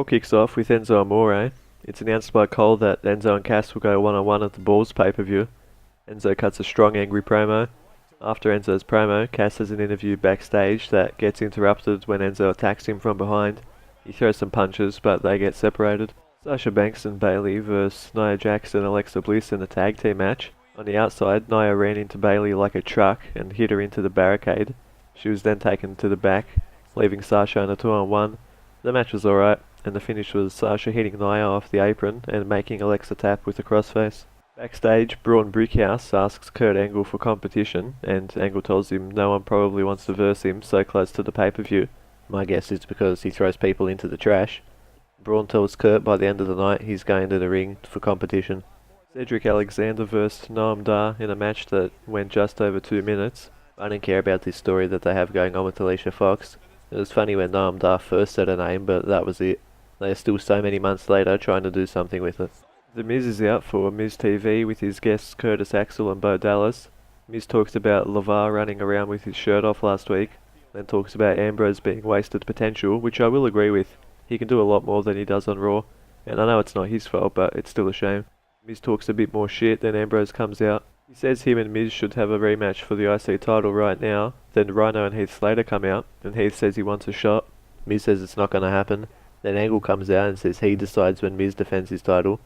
Raw kicks off with Enzo Amore. It's announced by Cole that Enzo and Cass will go one-on-one at the Balls pay-per-view. Enzo cuts a strong, angry promo. After Enzo's promo, Cass has an interview backstage that gets interrupted when Enzo attacks him from behind. He throws some punches, but they get separated. Sasha Banks and Bayley vs Nia Jax and Alexa Bliss in a tag team match. On the outside, Nia ran into Bayley like a truck and hit her into the barricade. She was then taken to the back, leaving Sasha in a 2-on-1. The match was alright, and the finish was Sasha hitting Nia off the apron and making Alexa tap with a crossface. Backstage, Braun Brickhouse asks Kurt Angle for competition, and Angle tells him no one probably wants to verse him so close to the pay-per-view. My guess is because he throws people into the trash. Braun tells Kurt by the end of the night he's going to the ring for competition. Cedric Alexander vs Noam Dar in a match that went just over 2 minutes. I don't care about this story that they have going on with Alicia Fox. It was funny when Noam Dar first said her name, but that was it. They are still so many months later trying to do something with it. The Miz is out for Miz TV with his guests Curtis Axel and Bo Dallas. Miz talks about LeVar running around with his shirt off last week, then talks about Ambrose being wasted potential, which I will agree with. He can do a lot more than he does on Raw, and I know it's not his fault, but it's still a shame. Miz talks a bit more shit, then Ambrose comes out. He says him and Miz should have a rematch for the IC title right now. Then Rhino and Heath Slater come out, and Heath says he wants a shot. Miz says it's not going to happen. Then Angle comes out and says he decides when Miz defends his title.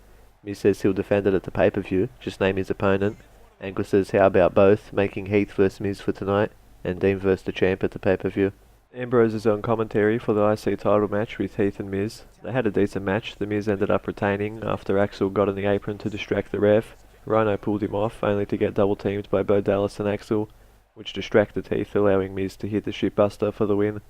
Miz says he'll defend it at the pay-per-view, just name his opponent. Angle says how about both, making Heath vs Miz for tonight, and Dean vs the champ at the pay-per-view. Ambrose is on commentary for the IC title match with Heath and Miz. They had a decent match. The Miz ended up retaining after Axel got on the apron to distract the ref. Rhino pulled him off, only to get double teamed by Bo Dallas and Axel, which distracted Heath, allowing Miz to hit the shitbuster for the win.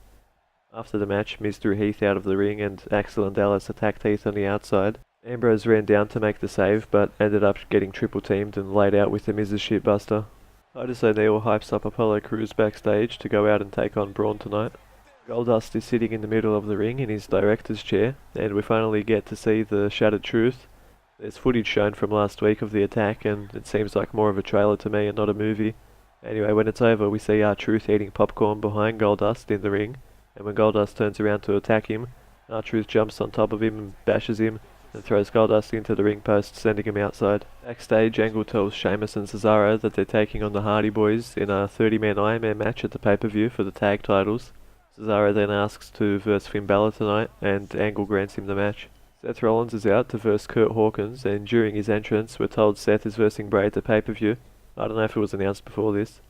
After the match, Miz threw Heath out of the ring and Axel and Dallas attacked Heath on the outside. Ambrose ran down to make the save, but ended up getting triple teamed and laid out with the Miz's shitbuster. Titus O'Neil hypes up Apollo Crews backstage to go out and take on Braun tonight. Goldust is sitting in the middle of the ring in his director's chair, and we finally get to see the Shattered Truth. There's footage shown from last week of the attack, and it seems like more of a trailer to me and not a movie. Anyway, when it's over, we see R-Truth eating popcorn behind Goldust in the ring, and when Goldust turns around to attack him, R-Truth jumps on top of him and bashes him, and throws Goldust into the ring post, sending him outside. Backstage, Angle tells Sheamus and Cesaro that they're taking on the Hardy Boys in a 30-man Iron Man match at the pay-per-view for the tag titles. Cesaro then asks to verse Finn Balor tonight, and Angle grants him the match. Seth Rollins is out to verse Kurt Hawkins, and during his entrance, we're told Seth is versing Bray at the pay-per-view. I don't know if it was announced before this.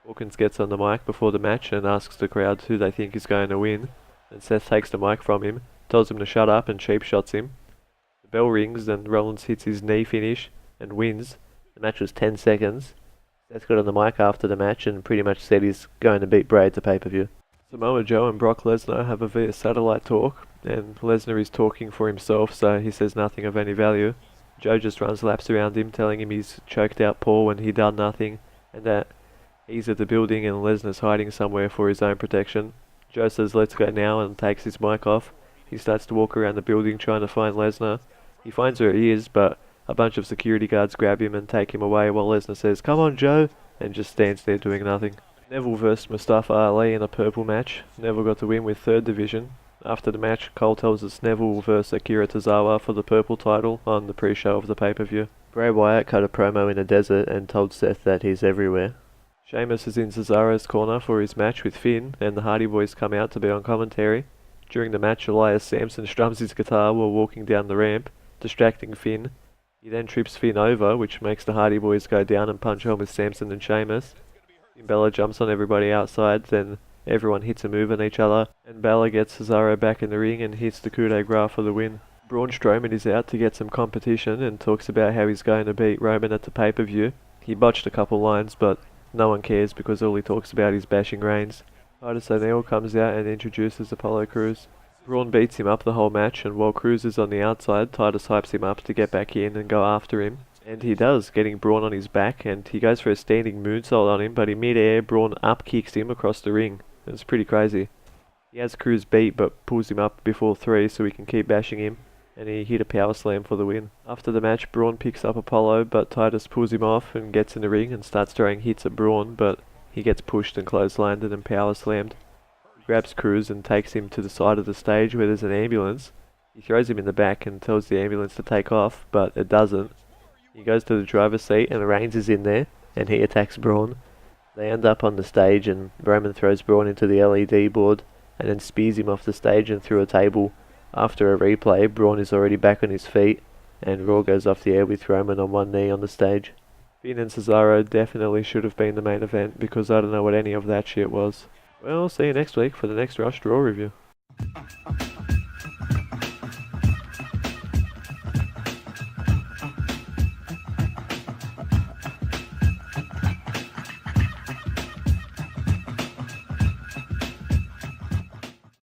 Hawkins gets on the mic before the match and asks the crowd who they think is going to win, and Seth takes the mic from him, tells him to shut up and cheap shots him. The bell rings and Rollins hits his knee finish and wins. The match was 10 seconds. Seth got on the mic after the match and pretty much said he's going to beat Bray at the pay-per-view. Samoa Joe and Brock Lesnar have a via satellite talk, and Lesnar is talking for himself, so he says nothing of any value. Joe just runs laps around him, telling him he's choked out Paul when he done nothing, and that he's at the building and Lesnar's hiding somewhere for his own protection. Joe says let's go now and takes his mic off. He starts to walk around the building trying to find Lesnar. He finds where he is, but a bunch of security guards grab him and take him away while Lesnar says, "Come on, Joe," and just stands there doing nothing. Neville vs Mustafa Ali in a purple match. Neville got the win with 3rd division. After the match, Cole tells us Neville vs Akira Tozawa for the purple title on the pre-show of the pay-per-view. Bray Wyatt cut a promo in a desert and told Seth that he's everywhere. Sheamus is in Cesaro's corner for his match with Finn, and the Hardy Boys come out to be on commentary. During the match, Elias Sampson strums his guitar while walking down the ramp, distracting Finn. He then trips Finn over, which makes the Hardy Boys go down and punch home with Sampson and Sheamus. Bella jumps on everybody outside, then everyone hits a move on each other, and Bella gets Cesaro back in the ring and hits the coup de grace for the win. Braun Strowman is out to get some competition and talks about how he's going to beat Roman at the pay-per-view. He botched a couple lines, but no one cares because all he talks about is bashing Reigns. Titus O'Neil comes out and introduces Apollo Crews. Braun beats him up the whole match, and while Crews is on the outside, Titus hypes him up to get back in and go after him. And he does, getting Braun on his back, and he goes for a standing moonsault on him, but in mid-air, Braun up-kicks him across the ring. It's pretty crazy. He has Crews beat, but pulls him up before 3 so he can keep bashing him, and he hit a power slam for the win. After the match, Braun picks up Apollo, but Titus pulls him off and gets in the ring and starts throwing hits at Braun, but he gets pushed and clotheslined and power slammed. He grabs Crews and takes him to the side of the stage where there's an ambulance. He throws him in the back and tells the ambulance to take off, but it doesn't. He goes to the driver's seat and Reigns is in there, and he attacks Braun. They end up on the stage and Roman throws Braun into the LED board and then spears him off the stage and through a table. After a replay, Braun is already back on his feet, and Raw goes off the air with Roman on one knee on the stage. Finn and Cesaro definitely should have been the main event because I don't know what any of that shit was. Well, see you next week for the next Rush Raw review.